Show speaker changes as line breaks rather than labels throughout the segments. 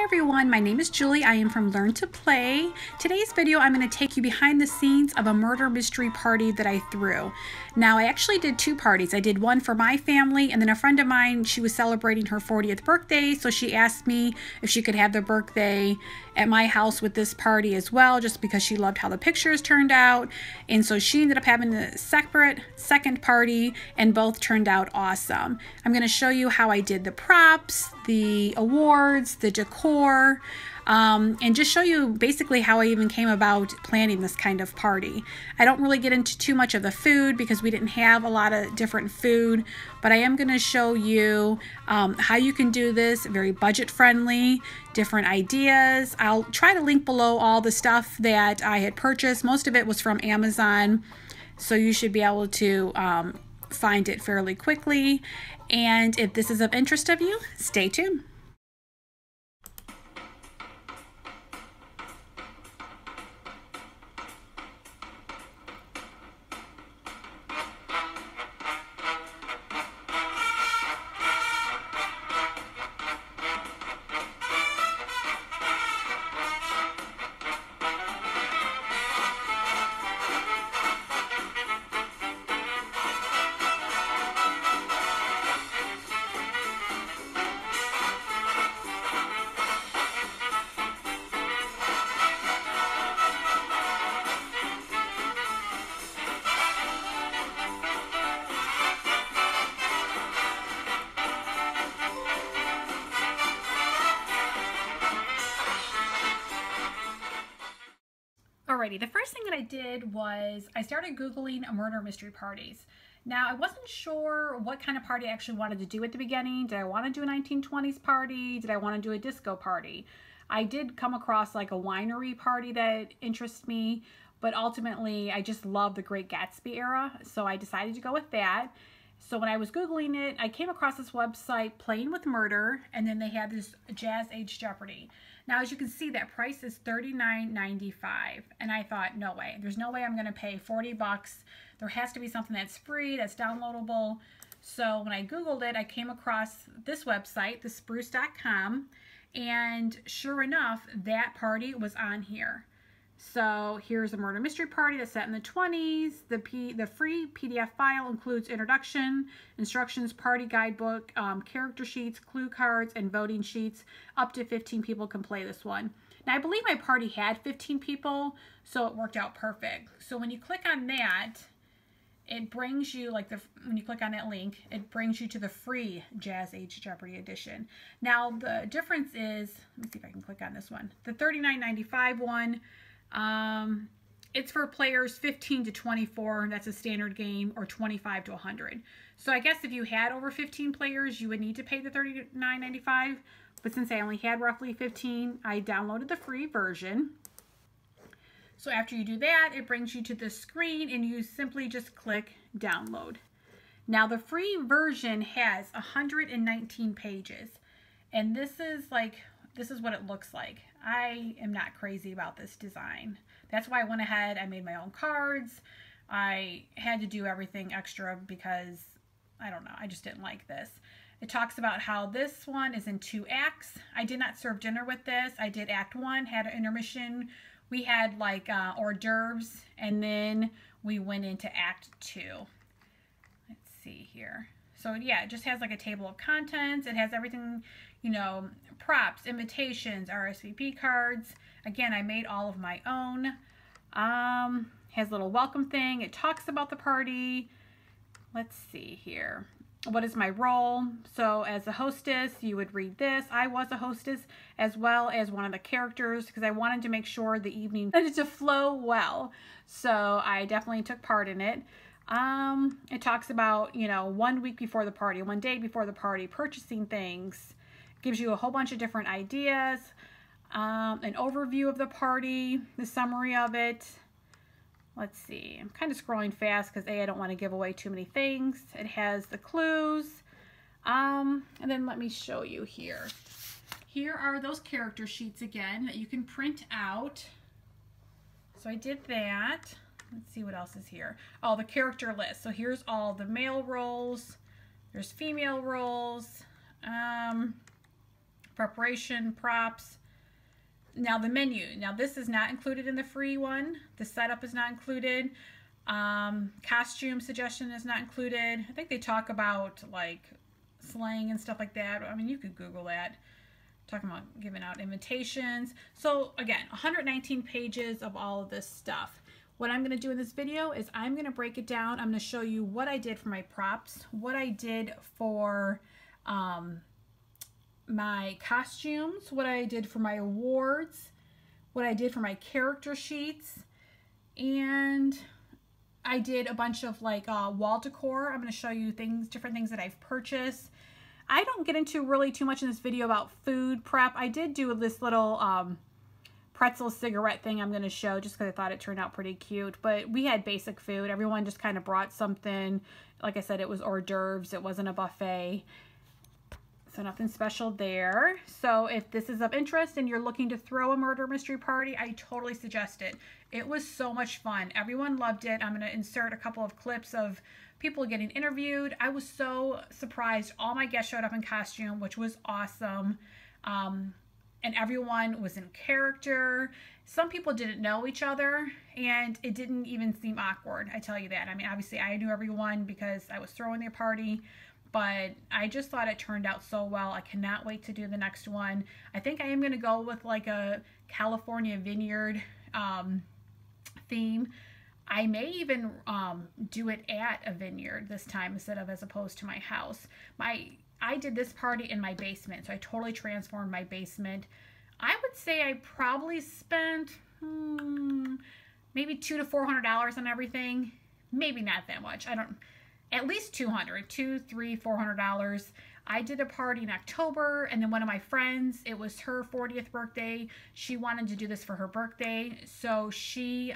everyone, my name is Julie. I am from Learn to Play. Today's video I'm going to take you behind the scenes of a murder mystery party that I threw. Now I actually did two parties. I did one for my family, and then a friend of mine, she was celebrating her 40th birthday, so she asked me if she could have their birthday at my house with this party as well, just because she loved how the pictures turned out. And so she ended up having a separate second party, and both turned out awesome. I'm going to show you how I did the props, the awards, the decor, and just show you basically how I even came about planning this kind of party. I don't really get into too much of the food because we didn't have a lot of different food, but I am going to show you how you can do this very budget friendly, different ideas. I'll try to link below all the stuff that I had purchased. Most of it was from Amazon, so you should be able to find it fairly quickly. And if this is of interest of you, stay tuned. Alrighty, the first thing that I did was I started Googling murder mystery parties. Now, I wasn't sure what kind of party I actually wanted to do at the beginning. Did I want to do a 1920s party? Did I want to do a disco party? I did come across like a winery party that interests me, but ultimately I just love the Great Gatsby era, so I decided to go with that. So when I was Googling it, I came across this website, Playing with Murder, and then they had this Jazz Age Jeopardy. Now, as you can see, that price is $39.95, and I thought, no way. There's no way I'm going to pay 40 bucks. There has to be something that's free, that's downloadable. So when I Googled it, I came across this website, thespruce.com, and sure enough, that party was on here. So here's a murder mystery party that's set in the 20s. The free PDF file includes introduction, instructions, party guidebook, character sheets, clue cards, and voting sheets. Up to 15 people can play this one. Now, I believe my party had 15 people, so it worked out perfect. So when you click on that, it brings you, when you click on that link, it brings you to the free Jazz Age Jeopardy edition. Now, the difference is, let me see if I can click on this one. The $39.95 one, it's for players 15 to 24, that's a standard game, or 25 to 100. So I guess if you had over 15 players, you would need to pay the $39.95, but since I only had roughly 15, I downloaded the free version. So after you do that, it brings you to this screen, and you simply just click download. Now, the free version has 119 pages, and this is what it looks like. I am not crazy about this design. That's why I went ahead, I made my own cards. I had to do everything extra because, I don't know, I just didn't like this. It talks about how this one is in 2 acts. I did not serve dinner with this. I did act 1, had an intermission. We had like hors d'oeuvres, and then we went into act 2. Let's see here. So yeah, it just has like a table of contents. It has everything, you know, props, invitations, RSVP cards. Again, I made all of my own. Has a little welcome thing. It talks about the party. Let's see here. What is my role? So as a hostess, you would read this. I was a hostess as well as one of the characters because I wanted to make sure the evening needed to flow well. So I definitely took part in it. It talks about, you know, 1 week before the party, 1 day before the party, purchasing things. Gives you a whole bunch of different ideas, an overview of the party, the summary of it. Let's see, I'm kind of scrolling fast because I don't want to give away too many things. It has the clues, and then let me show you here. Here are those character sheets again that you can print out. So I did that. Let's see what else is here. Oh, the character list. So here's all the male roles. There's female roles. preparation, props. Now the menu. Now this is not included in the free one. The setup is not included. Costume suggestion is not included. I think they talk about like slang and stuff like that. I mean, you could Google that. Talking about giving out invitations. So again, 119 pages of all of this stuff. What I'm going to do in this video is I'm going to break it down. I'm going to show you what I did for my props, what I did for my costumes, what I did for my awards, what I did for my character sheets, and I did a bunch of like wall decor. I'm going to show you different things that I've purchased. I don't get into really too much in this video about food prep. I did do this little pretzel cigarette thing I'm going to show just because I thought it turned out pretty cute. But we had basic food. Everyone just kind of brought something. Like I said, it was hors d'oeuvres. It wasn't a buffet. So nothing special there. So if this is of interest and you're looking to throw a murder mystery party, I totally suggest it. It was so much fun. Everyone loved it. I'm going to insert a couple of clips of people getting interviewed. I was so surprised. All my guests showed up in costume, which was awesome. And everyone was in character. Some people didn't know each other, and it didn't even seem awkward. I tell you that. I mean, obviously I knew everyone because I was throwing their party, but I just thought it turned out so well. I cannot wait to do the next one. I think I am going to go with like a California vineyard theme. I may even do it at a vineyard this time instead of as opposed to my house. I did this party in my basement, so I totally transformed my basement. I would say I probably spent maybe $200 to $400 on everything. Maybe not that much. At least $200, $300, $400. I did a party in October, and then one of my friends, it was her 40th birthday. She wanted to do this for her birthday, so she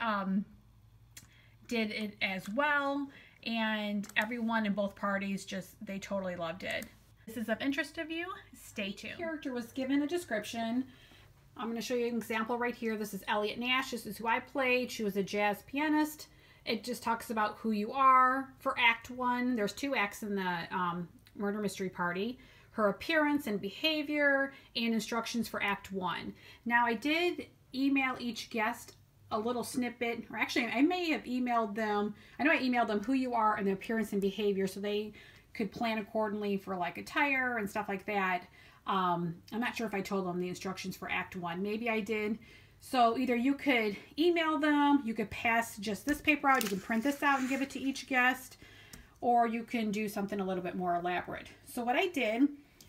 did it as well, and everyone in both parties they totally loved it. If this is of interest of you, stay tuned. Each character was given a description. I'm going to show you an example right here. This is Elliot Nash. This is who I played. She was a jazz pianist. It just talks about who you are. For Act 1, there's 2 acts in the murder mystery party. Her appearance and behavior, and instructions for Act 1. Now, I did email each guest a little snippet, or actually I may have emailed them. I know I emailed them who you are and the appearance and behavior so they could plan accordingly for like attire and stuff like that. I'm not sure if I told them the instructions for Act 1. Maybe I did. So either you could email them, you could pass just this paper out, you can print this out and give it to each guest, or you can do something a little bit more elaborate. So what I did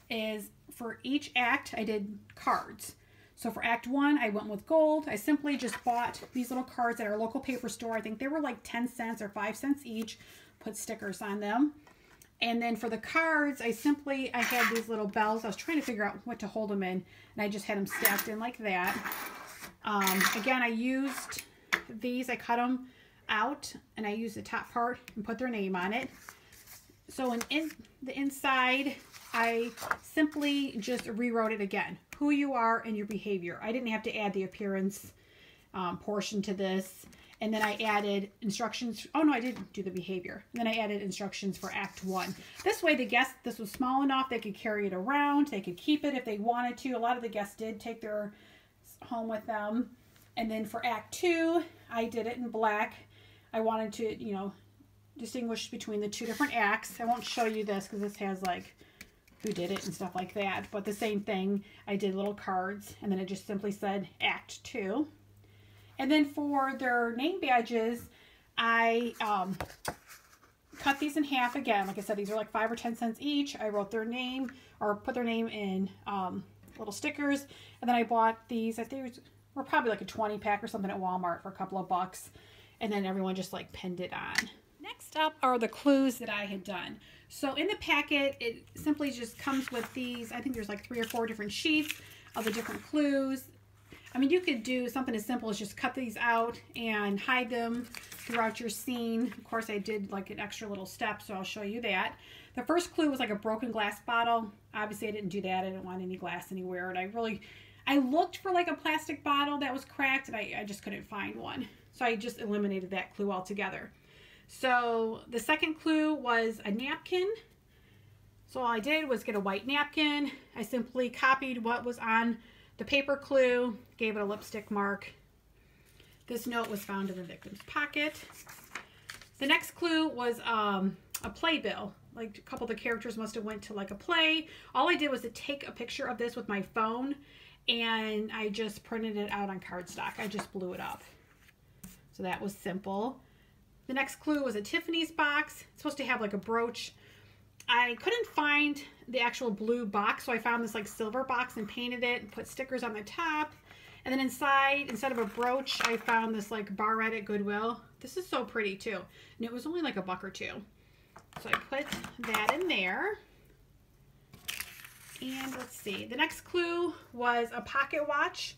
is for each act, I did cards. So for Act 1, I went with gold. I simply just bought these little cards at our local paper store. I think they were like 10 cents or 5 cents each. Put stickers on them. And then for the cards, I had these little bells. I was trying to figure out what to hold them in, and I just had them stacked in like that. Again, I used these. I cut them out, and I used the top part and put their name on it. So in the inside, I simply just rewrote it again. Who you are and your behavior. I didn't have to add the appearance portion to this. And then I added instructions. Oh no, I didn't do the behavior. And then I added instructions for Act 1. This way the guests, this was small enough, they could carry it around. They could keep it if they wanted to. A lot of the guests did take their home with them. And then for Act 2, I did it in black. I wanted to, distinguish between the 2 different acts. I won't show you this because this has like who did it and stuff like that. But the same thing, I did little cards, and then it just simply said Act 2. And then for their name badges, I cut these in half again. Like I said, these are like 5 or 10 cents each. I wrote their name or put their name in little stickers. And then I bought these, I think were probably like a 20 pack or something at Walmart for a couple of bucks. And then everyone just like pinned it on. Next up are the clues that I had done. So in the packet, it simply just comes with these. I think there's like 3 or 4 different sheets of the different clues. I mean, you could do something as simple as just cut these out and hide them throughout your scene. Of course, I did like an extra little step, so I'll show you that. The first clue was like a broken glass bottle. Obviously, I didn't do that. I didn't want any glass anywhere. And I looked for like a plastic bottle that was cracked, and I just couldn't find one. So I just eliminated that clue altogether. So the second clue was a napkin. So all I did was get a white napkin. I simply copied what was on the paper clue, gave it a lipstick mark. This note was found in the victim's pocket. The next clue was a playbill. Like a couple of the characters must have went to like a play. All I did was to take a picture of this with my phone and I just printed it out on cardstock. I just blew it up. So that was simple. The next clue was a Tiffany's box. It's supposed to have like a brooch. I couldn't find the actual blue box, so I found this like silver box and painted it and put stickers on the top. And then inside, instead of a brooch, I found this like barrette at Goodwill. This is so pretty too. And it was only like $1 or $2. So I put that in there. And let's see, the next clue was a pocket watch.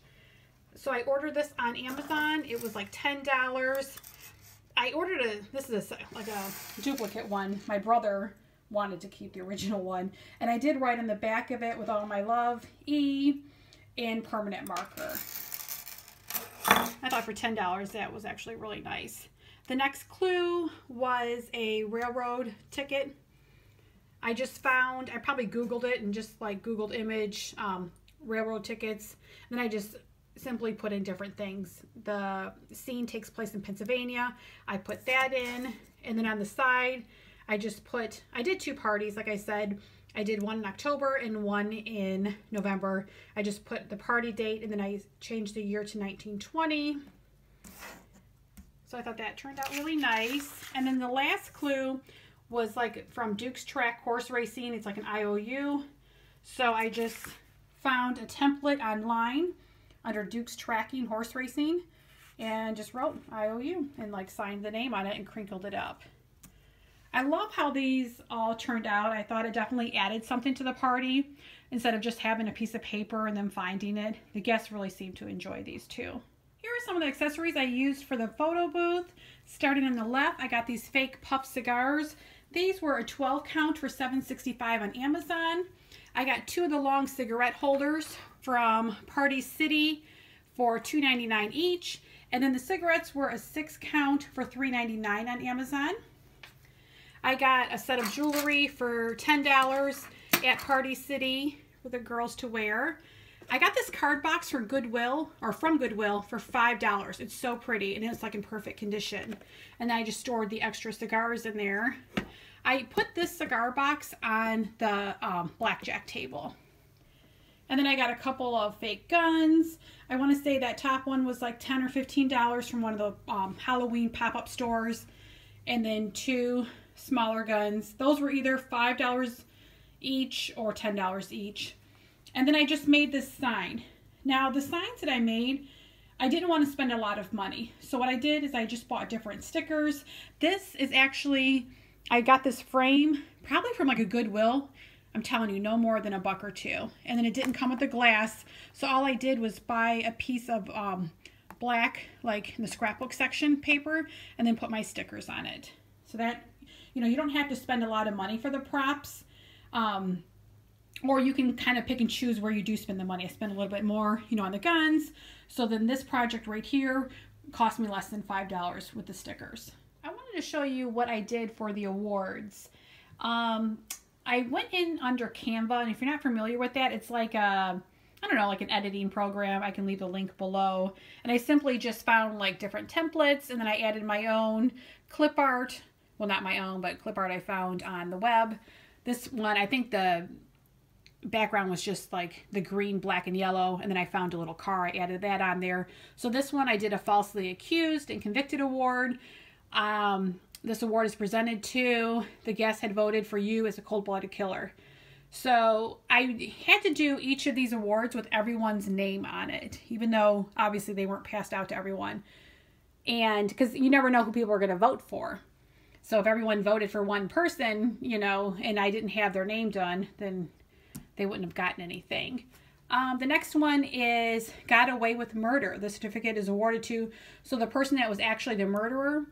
So I ordered this on Amazon. It was like $10. I ordered this is like a duplicate one. My brother wanted to keep the original one. And I did write on the back of it with all my love, E, and permanent marker. I thought for $10 that was actually really nice. The next clue was a railroad ticket. I just found, I probably Googled it and just like Googled image railroad tickets. And then I just simply put in different things. The scene takes place in Pennsylvania. I put that in. And then on the side, I just put, I did 2 parties, like I said. I did one in October and one in November. I just put the party date and then I changed the year to 1920. So I thought that turned out really nice. And then the last clue was like from Duke's Track Horse Racing. It's like an IOU. So I just found a template online under Duke's Tracking Horse Racing and just wrote IOU and like signed the name on it and crinkled it up. I love how these all turned out. I thought it definitely added something to the party instead of just having a piece of paper and then finding it. The guests really seemed to enjoy these too. Here are some of the accessories I used for the photo booth. Starting on the left, I got these fake puff cigars. These were a 12 count for $7.65 on Amazon. I got 2 of the long cigarette holders from Party City for $2.99 each. And then the cigarettes were a 6 count for $3.99 on Amazon. I got a set of jewelry for $10 at Party City for the girls to wear. I got this card box for Goodwill, or from Goodwill, for $5. It's so pretty and it's like in perfect condition. And I just stored the extra cigars in there. I put this cigar box on the blackjack table. And then I got a couple of fake guns. I want to say that top one was like $10 or $15 from one of the Halloween pop-up stores. And then 2 smaller guns. Those were either $5 each or $10 each. And then I just made this sign. Now the signs that I made, I didn't want to spend a lot of money. So what I did is I just bought different stickers. This is actually, I got this frame probably from like a Goodwill. I'm telling you, no more than $1 or $2. And then it didn't come with the glass. So all I did was buy a piece of black, like in the scrapbook section paper, and then put my stickers on it. So that, you know, you don't have to spend a lot of money for the props. Or you can kind of pick and choose where you do spend the money. I spend a little bit more, you know, on the guns. So then this project right here cost me less than $5 with the stickers. I wanted to show you what I did for the awards. I went in under Canva, and if you're not familiar with that, it's like a, I don't know, like an editing program. I can leave the link below. And I simply just found like different templates, and then I added my own clip art. Well, not my own, but clip art I found on the web. This one, I think the background was just like the green, black, and yellow, and then I found a little car. I added that on there. So this one I did a falsely accused and convicted award. This award is presented to the guests had voted for you as a cold-blooded killer. So I had to do each of these awards with everyone's name on it, even though obviously they weren't passed out to everyone. And because you never know who people are going to vote for. So if everyone voted for one person, you know, and I didn't have their name done, then they wouldn't have gotten anything. The next one is got away with murder. The certificate is awarded to, so the person that was actually the murderer,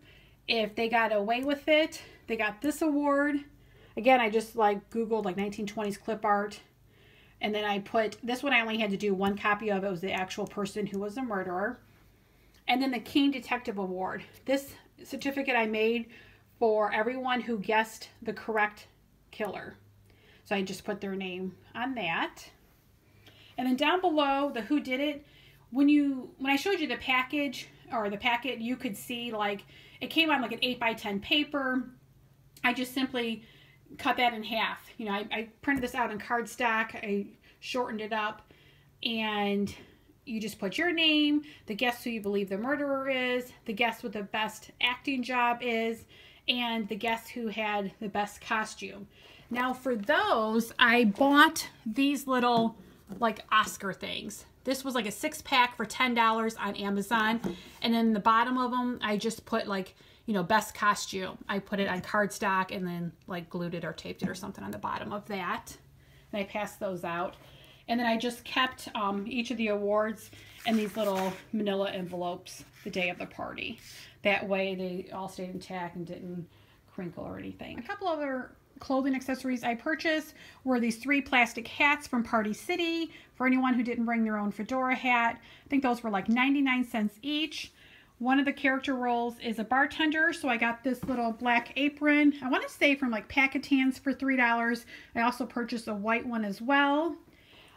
if they got away with it, they got this award. Again, I just like Googled like 1920s clip art. And then I put, this one I only had to do 1 copy of. It was the actual person who was the murderer. And then the Keen Detective Award. This certificate I made for everyone who guessed the correct killer. So I just put their name on that. And then down below, the who did it, when I showed you the package or the packet, you could see like it came on like an 8x10 paper. I just simply cut that in half. You know, I printed this out in cardstock. I shortened it up, and you just put your name, the guess who you believe the murderer is, the guess what the best acting job is, and the guess who had the best costume. Now for those, I bought these little like Oscar things. This was like a 6-pack for $10 on Amazon. And then the bottom of them, I just put like, you know, best costume. I put it on cardstock and then like glued it or taped it or something on the bottom of that. And I passed those out. And then I just kept each of the awards in these little manila envelopes the day of the party. That way they all stayed intact and didn't crinkle or anything. A couple other clothing accessories I purchased were these 3 plastic hats from Party City for anyone who didn't bring their own fedora hat. I think those were like 99 cents each. One of the character roles is a bartender, so I got this little black apron. I want to say from like Packetans for $3. I also purchased a white one as well.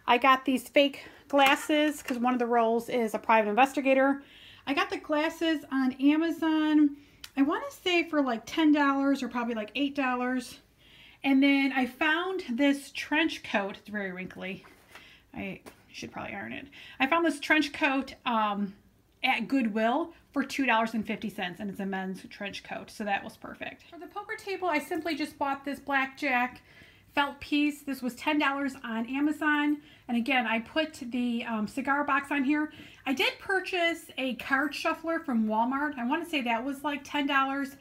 I got these fake glasses because one of the roles is a private investigator. I got the glasses on Amazon, I want to say for like $10 or probably like $8. And then I found this trench coat. It's very wrinkly. I should probably iron it. I found this trench coat at Goodwill for $2.50, and it's a men's trench coat, so that was perfect. For the poker table, I simply just bought this blackjack felt piece. This was $10 on Amazon, and again, I put the cigar box on here. I did purchase a card shuffler from Walmart. I want to say that was like $10.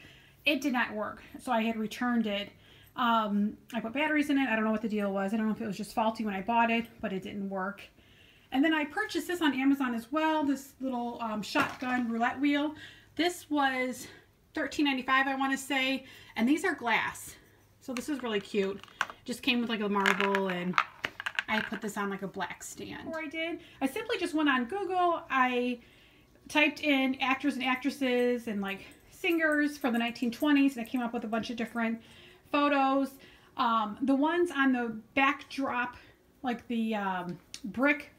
It did not work, so I had returned it. I put batteries in it. I don't know what the deal was. I don't know if it was just faulty when I bought it, but it didn't work. And then I purchased this on Amazon as well, this little shotgun roulette wheel. This was $13.95, I want to say, and these are glass. So this is really cute. Just came with like a marble, and I put this on like a black stand. Before I simply just went on Google. I typed in actors and actresses and like singers for the 1920s, and I came up with a bunch of different photos. The ones on the backdrop, like the brick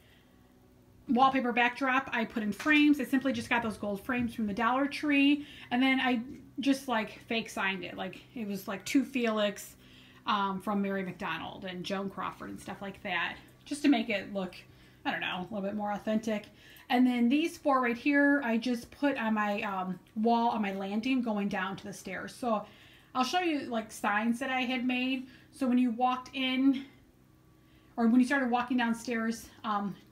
wallpaper backdrop, I put in frames. I simply just got those gold frames from the Dollar Tree, and then I just like fake signed it. Like it was like to Felix from Mary McDonald and Joan Crawford and stuff like that, just to make it look, I don't know, a little bit more authentic. And then these 4 right here, I just put on my wall on my landing going down to the stairs. So I'll show you like signs that I had made. So when you walked in, or when you started walking downstairs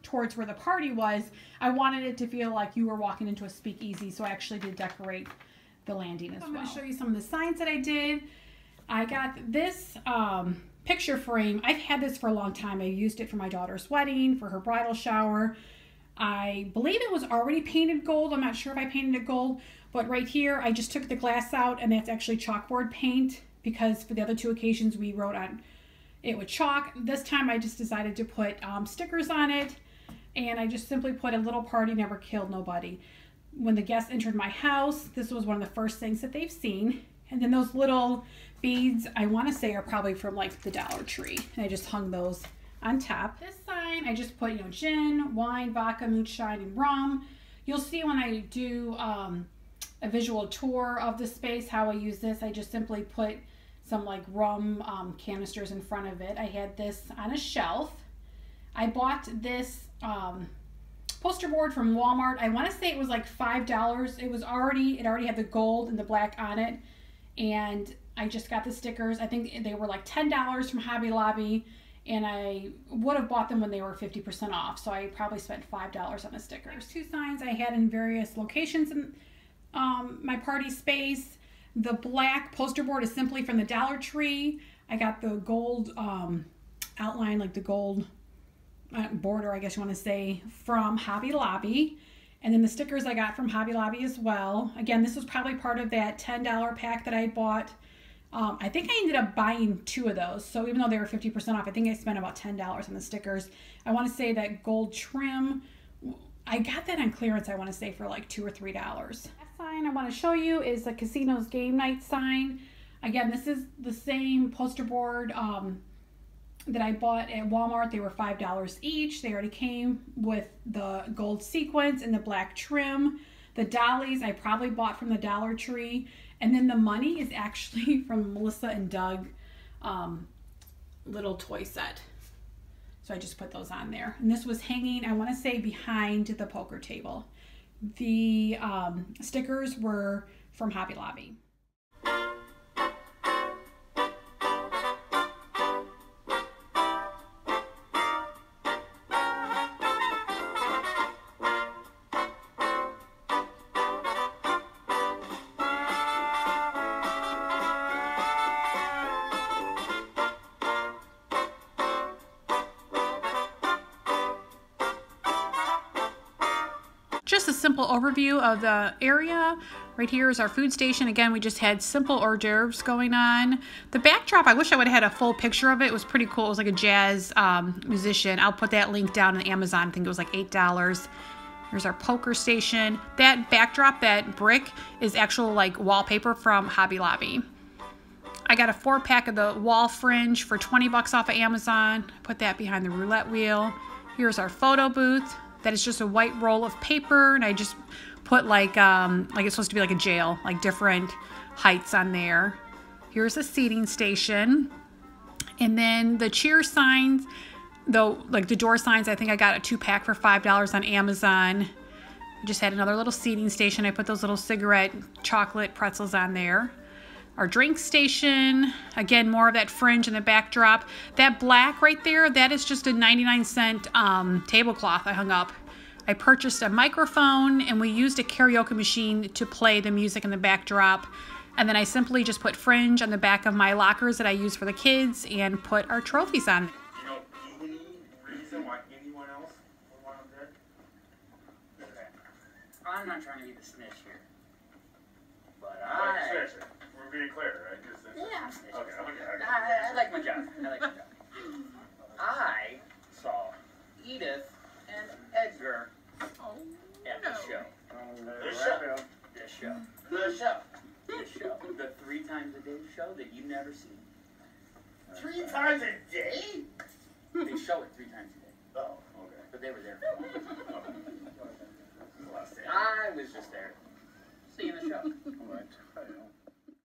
towards where the party was, I wanted it to feel like you were walking into a speakeasy. So I actually did decorate the landing as well. I'm going to show you some of the signs that I did. I got this picture frame. I've had this for a long time. I used it for my daughter's wedding, for her bridal shower. I believe it was already painted gold. I'm not sure if I painted it gold, but right here I just took the glass out, and that's actually chalkboard paint, because for the other 2 occasions we wrote on it with chalk. This time I just decided to put stickers on it, and I just simply put a little party never killed nobody. When the guests entered my house, this was one of the first things that they've seen. And then those little beads, I want to say, are probably from like the Dollar Tree, and I just hung those on top. This sign, I just put, you know, gin, wine, vodka, moonshine, and rum. You'll see when I do a visual tour of the space how I use this. I just simply put some like rum canisters in front of it. I had this on a shelf. I bought this poster board from Walmart. I want to say it was like $5. It already had the gold and the black on it, and I just got the stickers. I think they were like $10 from Hobby Lobby, and I would have bought them when they were 50% off, so I probably spent $5 on the stickers. Next 2 signs I had in various locations in my party space. The black poster board is simply from the Dollar Tree. I got the gold outline, like the gold border, I guess you want to say, from Hobby Lobby. And then the stickers I got from Hobby Lobby as well. Again, this was probably part of that $10 pack that I bought. I think I ended up buying 2 of those. So even though they were 50% off, I think I spent about $10 on the stickers. I want to say that gold trim, I got that on clearance, I want to say, for like $2 or $3. That sign I want to show you is the casino's game night sign. Again, this is the same poster board that I bought at Walmart. They were $5 each. They already came with the gold sequins and the black trim. The dollies I probably bought from the Dollar Tree. And then the money is actually from Melissa and Doug little toy set. So I just put those on there. And this was hanging, I want to say, behind the poker table. The stickers were from Hobby Lobby. Just a simple overview of the area. Right here is our food station. Again, we just had simple hors d'oeuvres going on. The backdrop, I wish I would have had a full picture of it. It was pretty cool. It was like a jazz musician. I'll put that link down on Amazon. I think it was like $8. Here's our poker station. That backdrop, that brick, is actual like wallpaper from Hobby Lobby. I got a 4-pack of the wall fringe for 20 bucks off of Amazon. Put that behind the roulette wheel. Here's our photo booth. That is just a white roll of paper, and I just put like it's supposed to be like a jail, like different heights on there. Here's a seating station. And then the cheer signs, though, like the door signs, I think I got a 2-pack for $5 on Amazon. I just had another little seating station. I put those little cigarette chocolate pretzels on there. Our drink station, again, more of that fringe in the backdrop. That black right there, that is just a 99-cent tablecloth I hung up. I purchased a microphone, and we used a karaoke machine to play the music in the backdrop. And then I simply just put fringe on the back of my lockers that I use for the kids and put our trophies on.
You know any reason why anyone else would want them there?
I'm not trying to be the snitch here, but
Like, seriously, we're being clear, right?
Yeah, I'm snitching.
Okay.
I like my job. I saw Edith and Edgar at the show. The show. The 3 times a day show that you never see.
3 times a day?
They show it 3 times a day.
Oh, okay.
But they were there for a while. I was just there, seeing the show.
Right.